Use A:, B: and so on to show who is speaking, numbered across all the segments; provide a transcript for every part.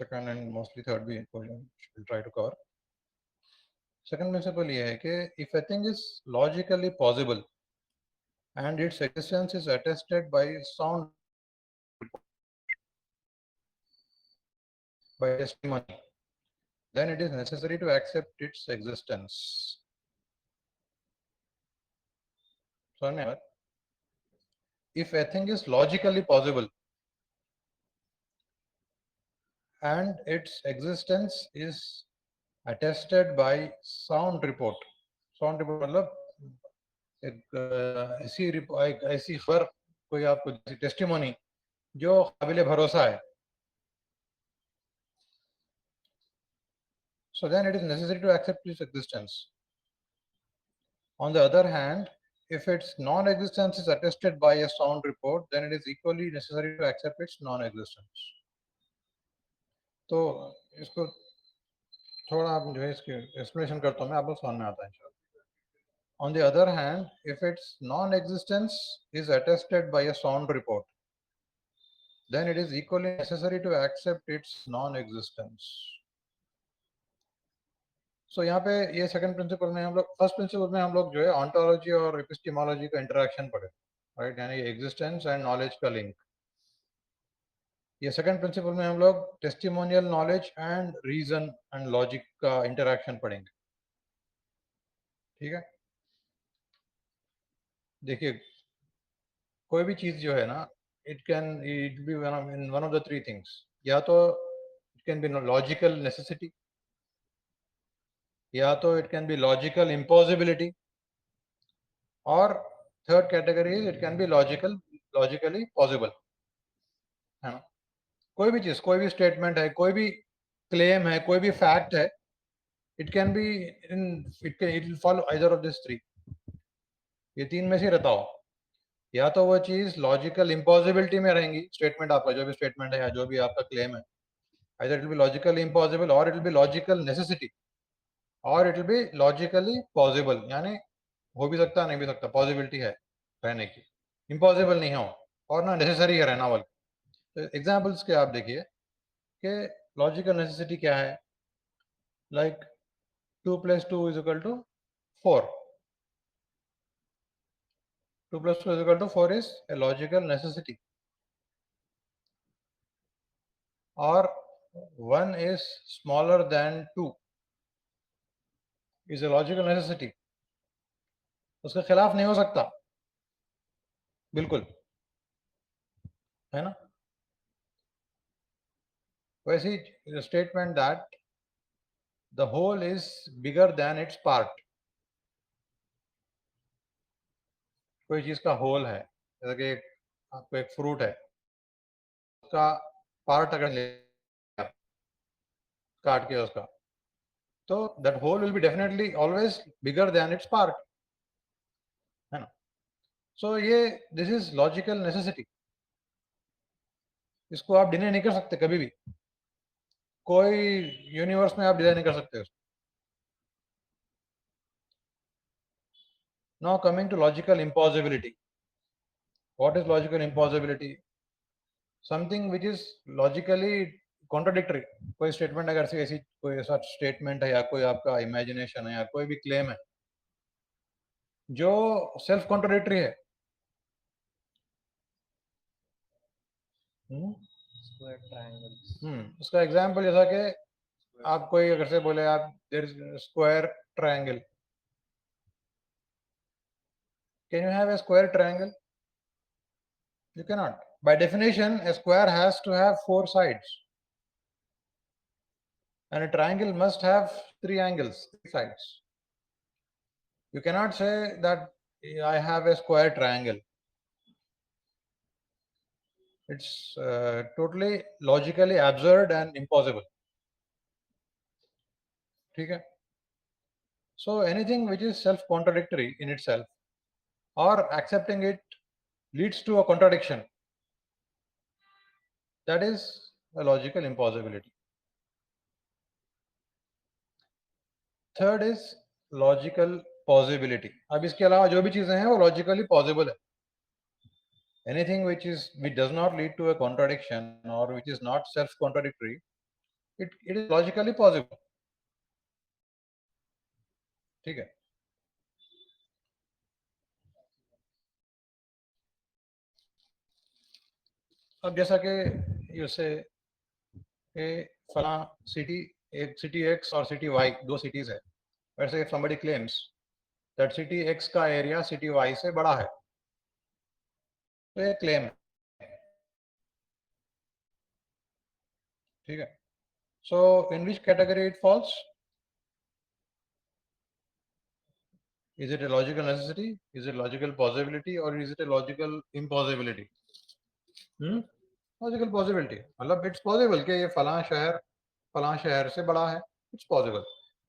A: second and mostly third भी we'll try to cover. Second principle ये है कि if a thing is logically possible and its existence is attested by sound by testimony, then it is necessary to accept its existence. So if a thing is logically possible and its existence is attested by sound report मतलब एक ऐसी खबर कोई आपको testimony जो काबिल भरोसा है, so then it is necessary to accept its existence. On the other hand, if its non-existence is attested by a sound report, then it is equally necessary to accept its non-existence. तो इसको थोड़ा आप जो है इसकी explanation करता हूँ मैं, आप लोग समझ में आता है इंशाल्लाह. On the other hand, if its non-existence is attested by a sound report, then it is equally necessary to accept its non-existence. So यहाँ पे ये सेकंड प्रिंसिपल में हम लोग, फर्स्ट प्रिंसिपल में हम लोग जो है ऑन्टोलॉजी और एपिस्टेमोलॉजी का इंटरेक्शन पढ़े, राइट, यानी एग्जिस्टेंस एंड नॉलेज का लिंक. ये सेकंड प्रिंसिपल में हम लोग testimonial knowledge and reason and logic का इंटरेक्शन पढ़ेंगे. ठीक है, देखिए कोई भी चीज जो है ना, it be one of the three things. या तो it can be logical necessity, या तो it can be logical impossibility, और third category is it can be logically possible, है ना. कोई भी चीज, कोई भी स्टेटमेंट है, कोई भी क्लेम है, कोई भी फैक्ट है, it can B it will follow either of this three. ये तीन में से रहता हो, या तो वो चीज लॉजिकल इम्पॉसिबिलिटी में रहेंगी, स्टेटमेंट आपका जो भी स्टेटमेंट है या जो भी आपका क्लेम है, either it will be logically impossible और it will be logical necessity और it will be logically possible, यानी हो भी सकता नहीं भी सकता, पॉसिबिलिटी है रहने की, इम्पॉसिबल नहीं हो और ना नेसेसरी है रहना वाले. तो एग्जाम्पल्स के आप देखिए कि लॉजिकल नेसेसिटी क्या है, like 2 + 2 = 4. 2 + 2 = 4 is a logical necessity, or 1 is smaller than 2 is a logical necessity. उसके खिलाफ नहीं हो सकता, बिल्कुल, है ना. वैसे ही statement that the whole is bigger than its part. कोई चीज का होल है, जैसे कि आपको एक फ्रूट है, उसका पार्ट अगर ले काट के उसका, तो that whole will be definitely always bigger than its part, है ना. सो ये दिस इज लॉजिकल नेसेसिटी, इसको आप डिनाई नहीं कर सकते कभी भी, कोई यूनिवर्स में आप डिनाई नहीं कर सकते उसको. Now coming to logical impossibility. What is logical impossibility? Something which is logically contradictory. कोई स्टेटमेंट अगर ऐसी कोई ऐसा स्टेटमेंट है या कोई आपका इमेजिनेशन है या कोई भी क्लेम है जो सेल्फ कॉन्ट्राडिक्टरी है. उसका एग्जाम्पल जैसा कि आप कोई अगर से बोले आप there is square triangle, can you have a square triangle? You cannot. By definition, a square has to have 4 sides, and a triangle must have 3 angles, 3 sides. You cannot say that I have a square triangle. It's totally logically absurd and impossible. ठीक है? So anything which is self-contradictory in itself or accepting it leads to a contradiction, that is a logical impossibility. Third is logical possibility. अब इसके अलावा जो भी चीजें हैं वो लॉजिकली पॉसिबल है. Anything which does not lead to a contradiction or which is not self contradictory it is logically possible. ठीक है. अब जैसा कि जैसे कि फला सिटी, एक सिटी एक्स और सिटी वाई दो सिटीज है, वैसे if somebody claims that city X का एरिया सिटी वाई से बड़ा है, तो ये क्लेम है. ठीक है. So in which category it falls? Is it a logical necessity? Is it logical possibility? Or is it a logical impossibility? Logical possibility, मतलब इट्स पॉसिबल कि ये फलां शहर से बड़ा है. It's possible.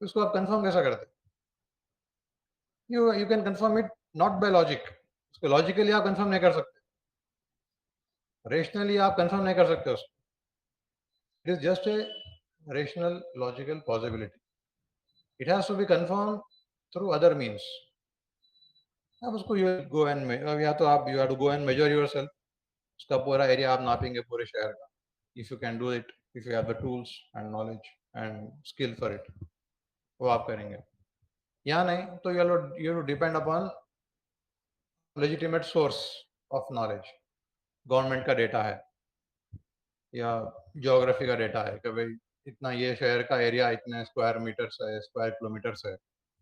A: इसको आप कंफर्म कैसा करते? You can confirm it not by logic. उसको लॉजिकली आप कंफर्म नहीं कर सकते, रेशनली आप कंफर्म नहीं कर सकते उसको. It is just a rational logical possibility. It has to be confirm through other means. आप उसको यू गो एंड, या तो आप you have to go and measure yourself. उसका पूरा एरिया आप नापेंगे पूरे शहर का. If you can do it, if you have the tools and knowledge and skill for it, वो आप करेंगे. या नहीं तो you depend upon legitimate source of knowledge. Government का डेटा है या ज्योग्राफी का डेटा है कि भाई इतना ये शहर का एरिया इतने स्क्वायर मीटर्स है, स्क्वायर किलोमीटर्स है,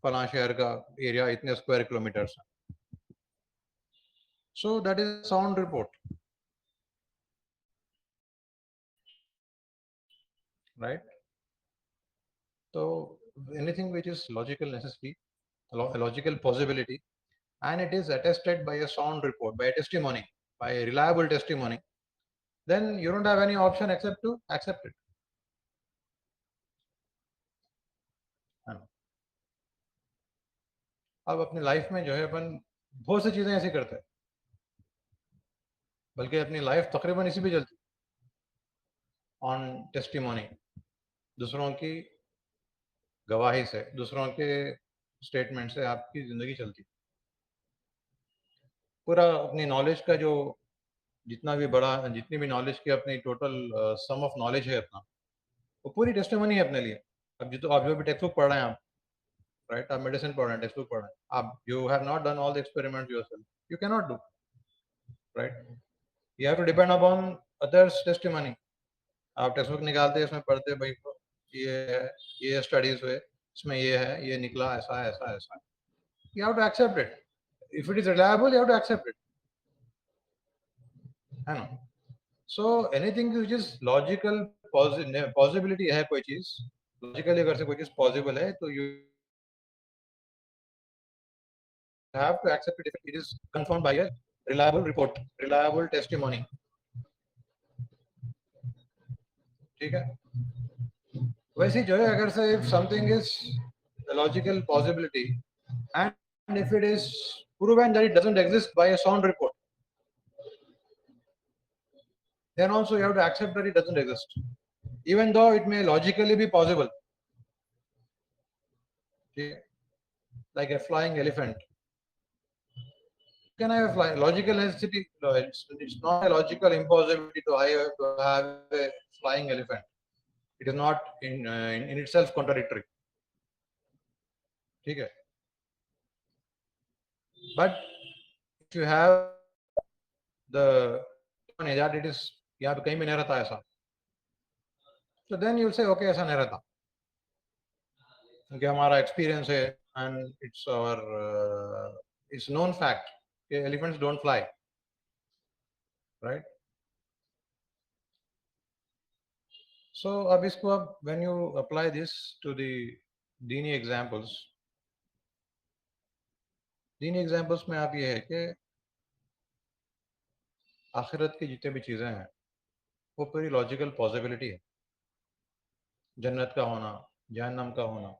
A: फलां शहर का एरिया इतने स्क्वायर किलोमीटर्स है. So that is sound report, right? तो anything which is logical necessity, logical possibility, and it is attested by a sound report, by a testimony, by a reliable testimony, then you don't have any option except to accept it. अब अपनी life में जो है अपन बहुत सी चीजें ऐसी करते हैं, बल्कि अपनी लाइफ तकरीबन इसी पे चलती, ऑन टेस्टिमोनी. दूसरों की गवाही से, दूसरों के स्टेटमेंट से आपकी जिंदगी चलती. पूरा अपनी नॉलेज का जो जितना भी बड़ा, जितनी भी नॉलेज की अपनी टोटल सम ऑफ नॉलेज है अपना, वो पूरी टेस्टिमनी है अपने लिए. अब जो तो आप जो भी टेक्स्ट बुक पढ़ रहे हैं आप, राइट, आप मेडिसिन पढ़ रहे हैं, टेक्स्ट बुक पढ़ रहे हैं आप, you have not done all the experiments yourself, you can not do, right. You have to depend upon others testimony. आप टेक्स्ट बुक निकालते हैं, इसमें पढ़ते भाई ये है, ये स्टडीज हुए, इसमें ये है, ये निकला, ऐसा है, ऐसा ऐसा. You have to accept it. If it is reliable you have to accept it, है ना. So anything which is logical possibility है, कोई चीज लॉजिकली अगर से कोई चीज पॉसिबल है तो you have to accept it if it is confirmed by a reliable report, reliable testimony. ठीक है. वैसे जो है अगर से if something is a logical possibility and if it is proven that it doesn't exist by a sound report, then also you have to accept that it doesn't exist, even though it may logically be possible. Like a flying elephant. Can I have logical necessity? No, it's not a logical impossibility to have a flying elephant. It is not in itself contradictory. ठीक है. But if you have the that it is यहाँ पे कहीं भी नहीं रहता ऐसा, so then you'll say okay ऐसा नहीं रहता, क्योंकि हमारा एक्सपीरियंस है and it's our it's known fact कि elephants don't fly, right? So अब इसको अब when you apply this to the दीनी examples में आप ये है कि आखिरत की जितने भी चीज़ें हैं वो पूरी लॉजिकल पॉसिबिलिटी है. जन्नत का होना, जहन्नम का होना,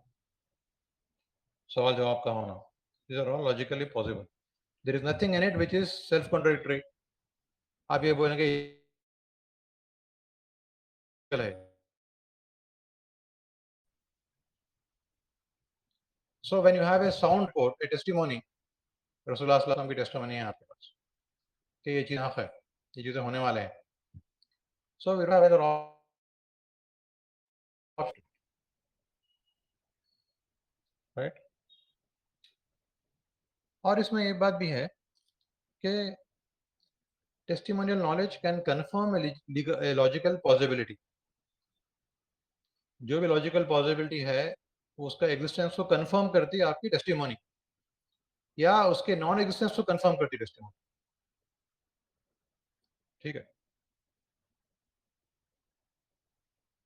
A: सवाल जवाब का होना, these are all logically possible. There is nothing in it which is self contradictory. आप ये बोलेंगे है. So when you have a sound report, a testimony, रसूलुल्लाह सल्लल्लाहु अलैहि वसल्लम की टेस्टिमनी है आपके पास कि ये चीज़ हक है, ये चीज़ें होने वाले हैं. So we don't have right. और इसमें ये बात भी है कि testimonial knowledge can confirm a logical possibility. जो भी लॉजिकल पॉसिबिलिटी है उसका एग्जिस्टेंस को कन्फर्म करती है आपकी टेस्टिमोनी, या उसके नॉन एग्जिस्टेंस को कन्फर्म करती है टेस्टिमोनी। ठीक है।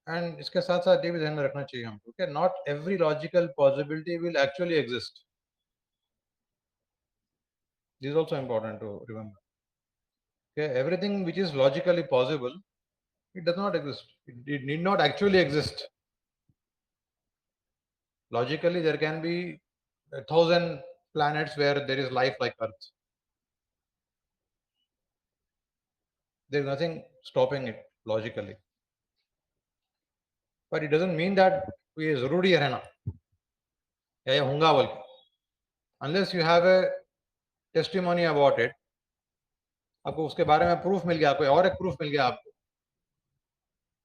A: एंड इसके साथ साथ ये भी ध्यान में रखना चाहिए हमको कि not every logical possibility will actually exist. This is also important to remember कि everything which is logically possible, it does not exist. It need not actually exist. Logically, there can be 1,000 planets where there is life like Earth. There is nothing stopping it logically. But it doesn't mean that ये जरूरी है रहना या ये होगा बोल के। Unless you have a testimony about it, आपको उसके बारे में प्रूफ मिल गया, कोई और एक प्रूफ मिल गया आपको,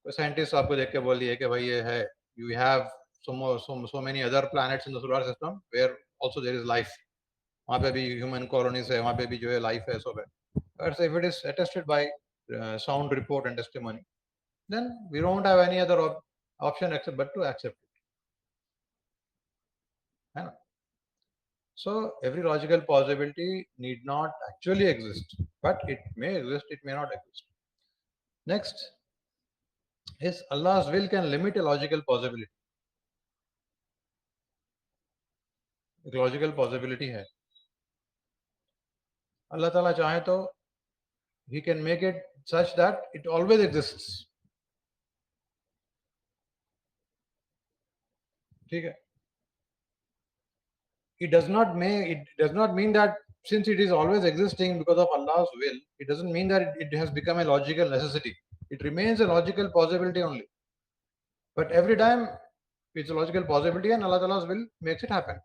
A: कोई साइंटिस्ट आपको देख के बोल दिए कि भाई ये है, you have so many other planets in the solar system where also there is life. वहाँ पे भी ह्यूमन कॉलोनीज है, वहाँ पे भी जो है लाइफ है, सब है। But if it is attested by sound report and testimony, then we don't have any other option except but to accept it. है ना? So every logical possibility need not actually exist, but it may exist, it may not exist. Next is Allah's will can limit a logical possibility. एक logical possibility है, अल्लाह ताला चाहे तो he can make it such that it always exists. ठीक है। It does not mean that since it is always existing because of Allah's will, it doesn't mean that it has become a logical necessity. It remains a logical possibility only. But every time it's a logical possibility and Allah Ta'ala's will makes it happen.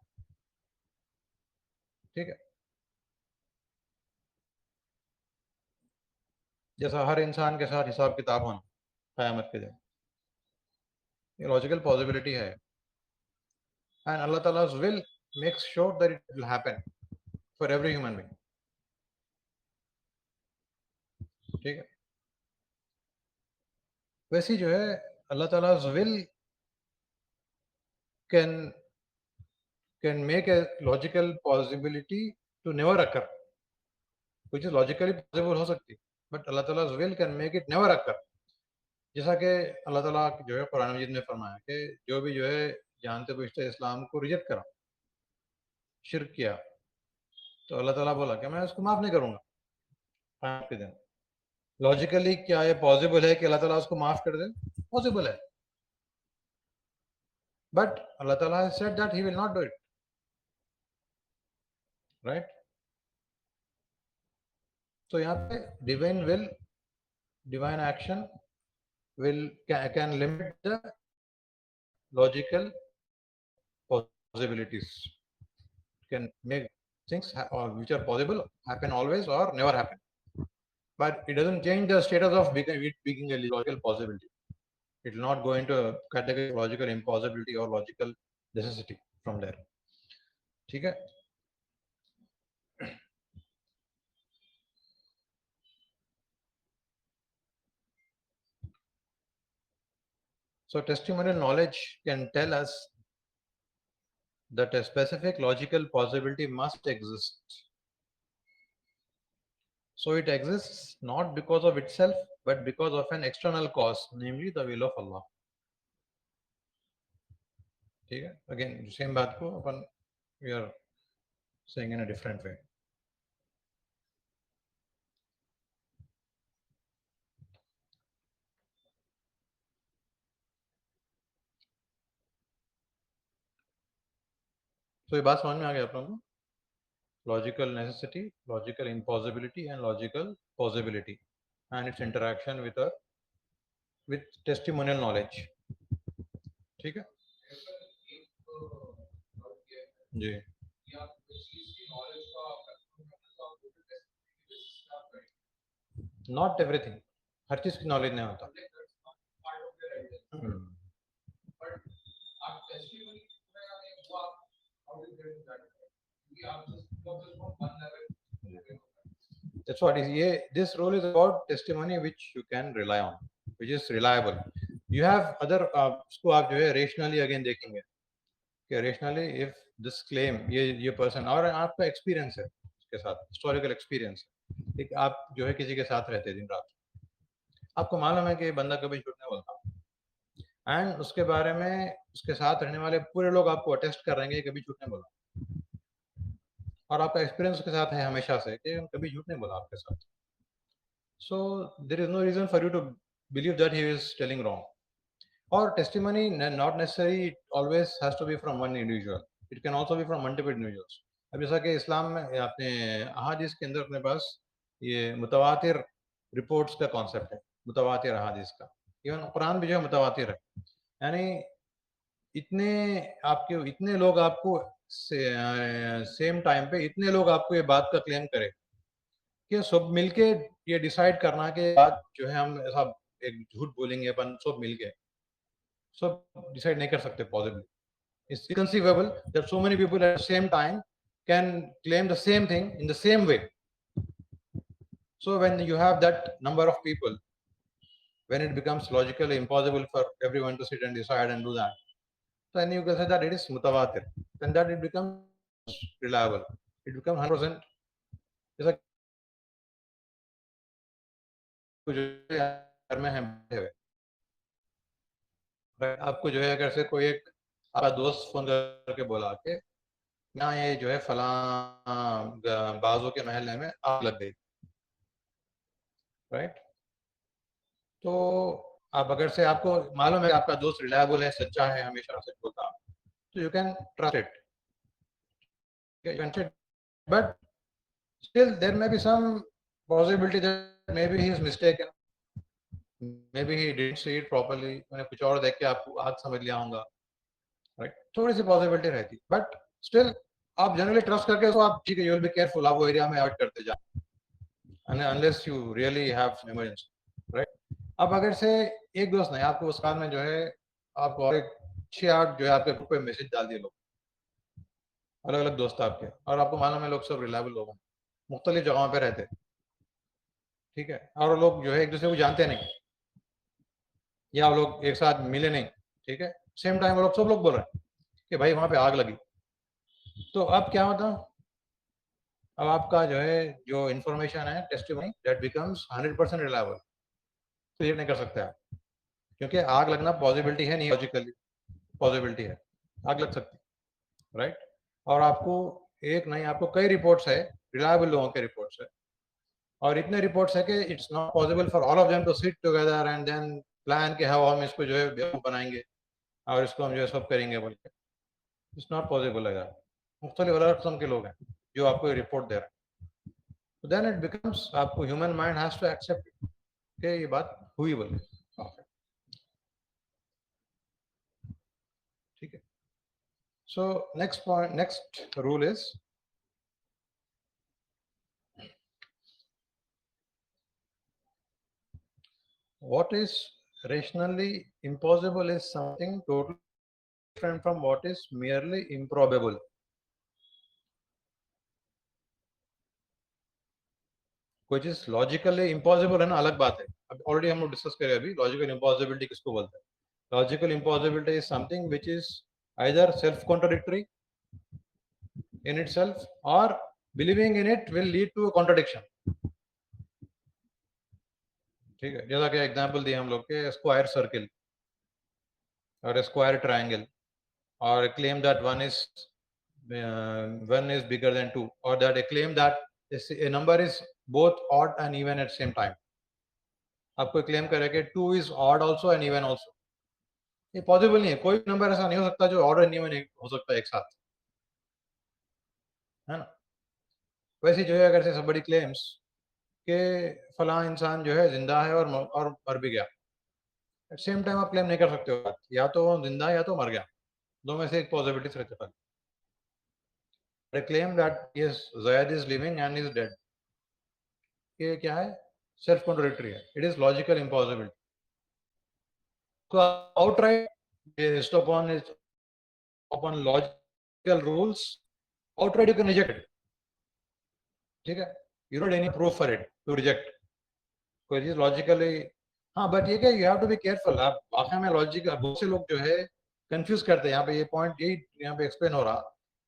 A: ठीक है। जैसा हर इंसान के साथ हिसाब किताब होना क़यामत के दिन, ये लॉजिकल पॉसिबिलिटी है, and Allah Ta'ala's will makes sure that it will happen for every human being. ठीक है। वैसी जो है Allah Ta'ala's will can make a logical possibility to never occur, which is logically possible हो सकती, but Allah Ta'ala's will can make it never occur. जैसा कि अल्लाह ताला जो है कुरान मजीद में फरमाया कि जो भी जो है जानते बूझते इस्लाम को रिजेक्ट करा, शिर्क किया, तो अल्लाह ताला बोला कि मैं उसको माफ नहीं करूंगा क़यामत के दिन। लॉजिकली क्या ये पॉसिबल है कि अल्लाह ताला उसको माफ कर दे? पॉसिबल है, बट अल्लाह ताला has said that he will not do it, right? तो यहाँ पे divine will, divine action will can limit the logical possibilities, can make things which are possible happen always or never happen, but it doesn't change the status of being a logical possibility. It will not go into a category of logical impossibility or logical necessity from there. ठीक है। So testimonial knowledge can tell us that a specific logical possibility must exist. So it exists not because of itself, but because of an external cause, namely the will of Allah. ठीक है। Again, same बात को अपन we are saying in a different way. So ये बात समझ में आ गया आप लोगों को? Logical necessity, logical impossibility, and logical possibility, and its interaction with testimonial knowledge. ठीक है जी। नॉट एवरीथिंग, हर चीज की नॉलेज नहीं होता। That's what is this rule is about testimony which you can rely on, which is reliable. You have other उसको आप जो है rationally again देखेंगे कि rationally if this claim ये person और आपका experience है उसके साथ historical experience है एक आप जो है किसी के साथ रहते दिन रात आपको मालूम है कि ये बंदा कभी झूठ नहीं बोलता एंड उसके बारे में उसके साथ रहने वाले पूरे लोग आपको अटेस्ट कर रहे हैं कि कभी झूठ नहीं बोला और आपका एक्सपीरियंस उसके साथ है हमेशा से कि कभी झूठ नहीं बोला आपके साथ so there is no reason for you to believe that he is telling wrong or testimony not necessarily always has to be from one individual it can also be from multiple individuals अब जैसा कि इस्लाम में अपने अहादीस के अंदर अपने पास ये मुतवातिर रिपोर्ट्स का कॉन्सेप्ट है मुतवातिर अहादीस का इवन कुरान भी जो है मुतवातिर है यानी इतने आपके इतने लोग आपको सेम टाइम पे इतने लोग आपको ये बात का क्लेम करें कि सब मिलके ये डिसाइड करना कि बात जो है हम ऐसा एक झूठ बोलेंगे अपन सब मिलके सब डिसाइड नहीं कर सकते possibly it's inconceivable that so many people at the same time can claim the same thing in the same way so when you have that number of people when it becomes logically impossible for everyone to sit and decide and do that then you can say that it is mutawatir then that it becomes reliable it becomes 100% जैसा घर में हैं बैठे हुए आपको जो है अगर से कोई एक आपका दोस्त फोन करके बोला कि यहाँ ये जो है फला बाजू के महल्ले में आग लग गई राइट तो आप अगर से आपको मालूम है आपका दोस्त रिलायबल है सच्चा है हमेशा सच बोलता तो you can trust it you can trust but still there may be some possibility that may be he is mistaken may be he didn't see it properly मैंने कुछ और देख के आपको आग समझ लिया होगा राइट थोड़ी सी पॉसिबिलिटी रहती बट स्टिल आप जनरली ट्रस्ट करके तो आप ठीक है यू विल बी केयरफुल आप वो एरिया में अवॉइड करते जाए unless you really have emergency right अब अगर से एक दोस्त नहीं आपको उस कार में जो है आपको और एक 6-8 जो है आपके ग्रुप पे मैसेज डाल दिए लोग अलग अलग दोस्त आपके और आपको मालूम है लोग सब रिलायबल लोग हैं मुख्तलिफ जगहों पे रहते ठीक है और लोग जो है एक दूसरे को जानते नहीं या वो लोग एक साथ मिले नहीं ठीक है सेम टाइम वो लोग सब लोग बोल रहे हैं कि भाई वहां पे आग लगी तो अब क्या होता अब आपका जो है जो इन्फॉर्मेशन है testimony that becomes 100% reliable clear नहीं कर सकते आप क्योंकि आग लगना पॉसिबिलिटी है नहीं लॉजिकली पॉसिबिलिटी है आग लग सकती है राइट और आपको एक नहीं आपको कई रिपोर्ट्स है रिलायबल लोगों के रिपोर्ट्स है और इतने रिपोर्ट्स है कि it's not possible for all of them to sit together and then plan के हाँ हम इसको जो है बेवकूफ बनाएंगे और इसको हम जो है सब करेंगे बोल के इट्स नॉट पॉसिबल है मुख्तलिफ अलग किस्म के लोग हैं जो आपको रिपोर्ट दे रहे हैं तो देन इट बिकम्स आपको human mind has to accept कि ये बात हुई बोले ठीक है so next point next rule is what is rationally impossible is something totally different from what is merely improbable कोई चीज लॉजिकली इम्पॉसिबल है ना अलग बात है अब ऑलरेडी हम लोग डिस्कस करें अभी लॉजिकल इम्पॉसिबिलिटी किसको बोलते हैं logical impossibility is something which is either self contradictory in itself or believing in it will lead to a contradiction ठीक है जैसा कि एग्जांपल दिए हम लोग के स्क्वायर सर्किल और स्क्वायर ट्रायंगल और claim that one is bigger than 2 or that a claim that a number is both odd and even at same time आपको क्लेम करे कि 2 is odd also and even also ये possible नहीं है कोई number ऐसा नहीं हो सकता जो ऑड एंड इवन हो सकता है एक साथ है ना वैसे जो है अगर से somebody claims कि फला इंसान जो है जिंदा है और मर भी गया एट सेम टाइम आप क्लेम नहीं कर सकते हो या तो वो जिंदा है या तो मर गया दो में से एक पॉसिबिलिटीज रहते हैं claim that yes zaid is living and is dead ये क्या है सेल्फ कॉन्ट्राडिक्टरी है इट इज लॉजिकल इम्पॉसिबिलिटी तो outright based upon logical rules outright you can reject it. ठीक है, you don't need any proof for it to reject कोई चीज logically. हाँ, बट ये क्या, you have to be careful. आप वाकई में लॉजिक, बहुत से लोग जो है कंफ्यूज करते हैं यहाँ पे, ये पॉइंट यही यहाँ पे एक्सप्लेन हो रहा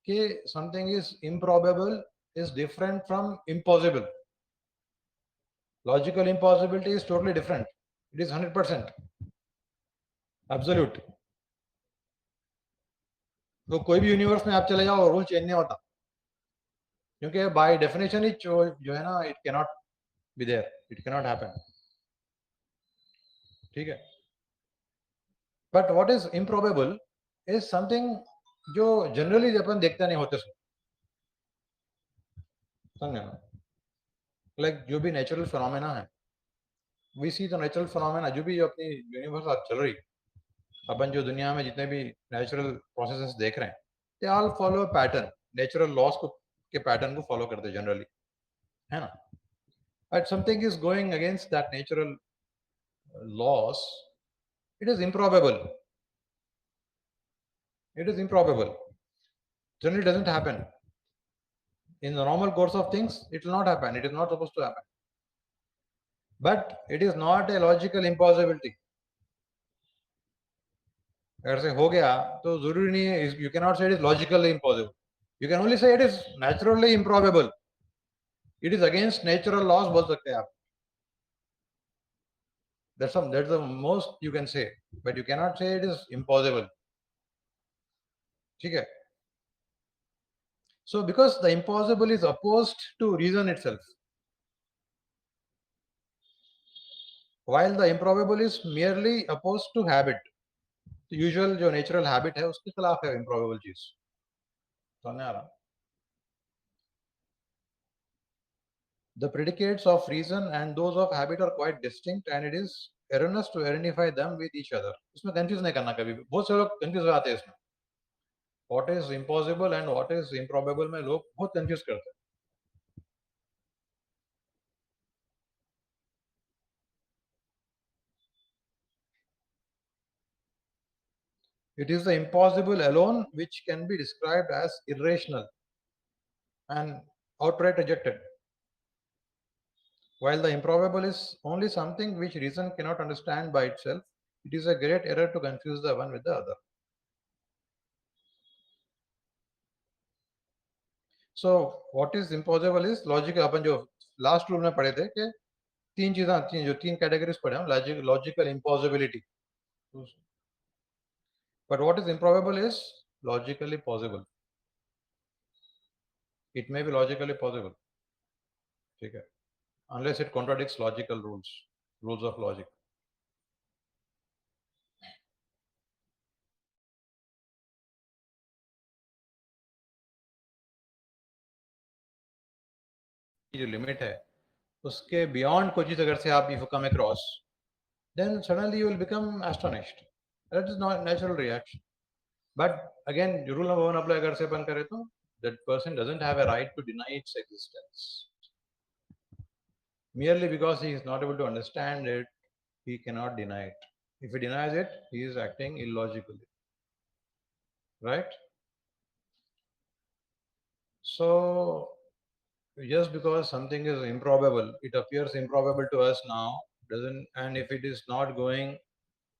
A: कि something is improbable is different from impossible. Logical impossibility is totally different. It is 100% absolute. तो कोई भी यूनिवर्स में आप चले जाओ, रूल चेंज नहीं होता, क्योंकि बाय डेफिनेशन ही जो है ना, it can not be there, it can not happen. ठीक है, but what is improbable is something जो जनरली अपन देखते नहीं होते. समझे ना, लाइक जो भी नेचुरल फिनोमेना है, we see the natural phenomena, जो भी अपनी यूनिवर्स आज चल रही, अपन जो दुनिया में जितने भी नेचुरल प्रोसेसेस देख रहे हैं, they all follow pattern, natural loss को के पैटर्न को फॉलो करते जनरली, है ना. But something is going against that natural loss, it is improbable. It is improbable. Generally doesn't happen. In the normal course of things, it will not happen. It is not supposed to happen. But it is not a logical impossibility. अगर से हो गया तो जरूरी नहीं है, you cannot say it is logically impossible. You can only say it is naturally improbable. It is against natural laws बोल सकते हैं आप. That's the most you can say. But you cannot say it is impossible. ठीक है. So because the impossible is opposed to reason itself, while the improbable is merely opposed to habit. तो usual जो natural habit है उसके खिलाफ है improbable चीज. समझ आ रहा. The predicates of reason and those of habit are quite distinct and it is erroneous to identify them with each other. इसमें कंफ्यूज नहीं करना कभी भी. बहुत से लोग कंफ्यूज हो जाते हैं इसमें. What is impossible and what is improbable में लोग बहुत कंफ्यूज करते हैं. It is the impossible alone which can be described as irrational and outright rejected, while the improbable is only something which reason cannot understand by itself. It is a great error to confuse the one with the other. So what is impossible is logical. अपन जो last rule में पढ़े थे कि तीन चीजें, जो तीन categories पढ़े हम, logical impossibility. But what is improbable is logically possible. It may be logically possible. ठीक है, unless it contradicts logical rules of logic. जो लिमिट है उसके बियॉन्ड कोई चीज अगर से आप if come across, then suddenly you will become astonished. That is not natural reaction. But again, rule number 1 apply अगर से अपन करें तो that person doesn't have a right to deny its existence. Merely because he is not able to understand it, he cannot deny it. If he denies it, he is acting illogically. Right? So, just because something is improbable, it appears improbable to us now, doesn't, and if it is not going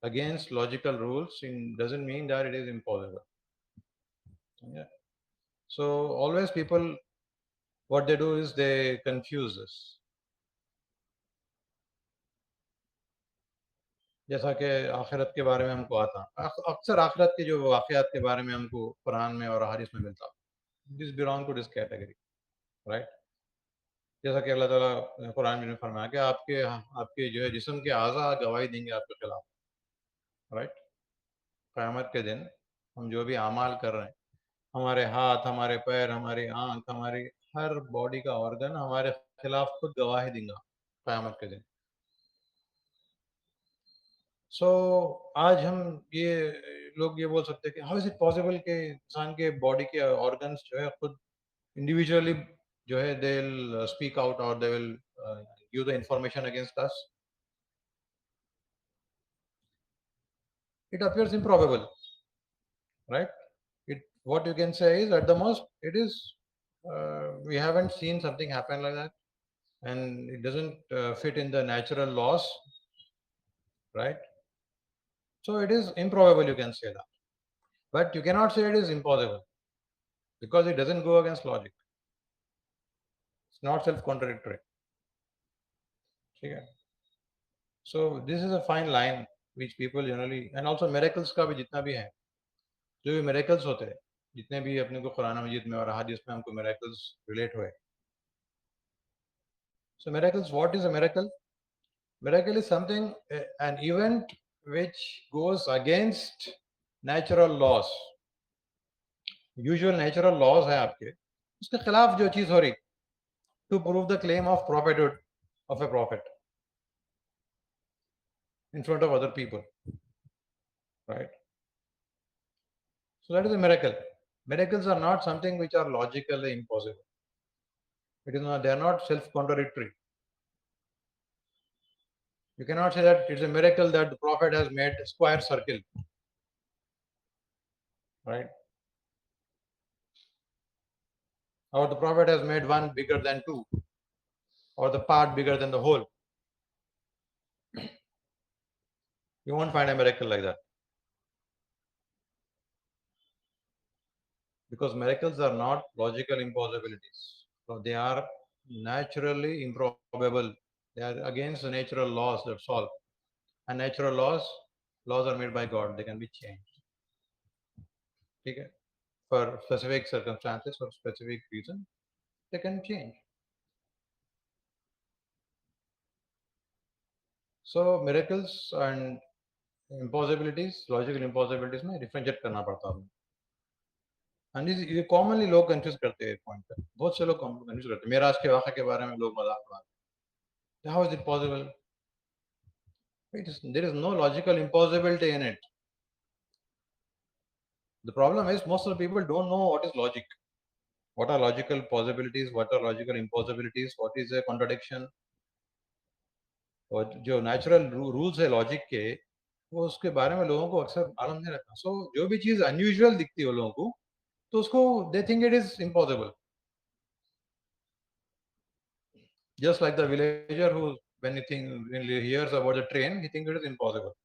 A: against logical rules, it doesn't mean that it is impossible. Yeah. So, always people, what they do is they confuse this. जैसा कि आखिरत के बारे में हमको आता, अक्सर आखिरत के जो वाक़यात के बारे में हमको कुरान में और हदीस में मिलता, this belong to this category. Right. जैसा कि अल्लाह ताला कुरान में फरमाया कि आपके आपके जो है जिस्म के आज़ा गवाही देंगे आपके खिलाफ. राइट. क़यामत के दिन हम जो भी अमाल कर रहे हैं, हमारे हाथ, हमारे पैर, हमारी आँख, हमारी हर बॉडी का ऑर्गन हमारे खिलाफ खुद गवाही देगा क़यामत के दिन. सो आज हम ये लोग ये बोल सकते हैं कि हाउ इज इट पॉसिबल कि इंसान के बॉडी के ऑर्गन्स जो है खुद इंडिविजुअली जो है दे विल स्पीक आउट और they will give the information against us. It appears improbable. Right. It what you can say is at the most it is we haven't seen something happen like that, and it doesn't fit in the natural laws, right? So it is improbable, you can say that, but you cannot say it is impossible because it doesn't go against logic. It's not self-contradictory. Okay? So this is a fine line which people generally, and also miracles का भी जितना भी है, जो भी miracles होते हैं, जितने भी अपने को कुरान मजीद में और हदीस में हमको miracles relate हुए. So miracles, what is a miracle? Miracle is something, an event which goes against natural laws. Usual natural laws है आपके, उसके खिलाफ जो चीज हो रही, to prove the claim of prophethood of a prophet in front of other people, right? So that is a miracle. Miracles are not something which are logically impossible. It is not, they are not self-contradictory. You cannot say that it's a miracle that the prophet has made a square circle, right? Or the prophet has made one bigger than two, or the part bigger than the whole. You won't find a miracle like that. Because miracles are not logical impossibilities. So they are naturally improbable. They are against the natural laws, that's all. And natural laws are made by God. They can be changed. Okay? For specific circumstances, for specific reason, they can change. So miracles and impossibilities, logical impossibilities में differentiate करना पड़ता है. And ये commonly लोग confuse करते हैं point पे. बहुत से लोग confuse करते हैं. मेराज के वाक़े के बारे में लोग मजाक उड़ाते हैं. How is it possible? There is no logical impossibility in it. The problem is most of the people don't know what is logic. What are logical possibilities? What are logical impossibilities? What is a contradiction? और जो natural rules है logic के, वो उसके बारे में लोगों को अक्सर मालूम नहीं रहता. So जो भी चीज unusual दिखती है लोगों को, तो उसको they think it is impossible. Just like the villager who when he hears about the train, he thinks it is impossible.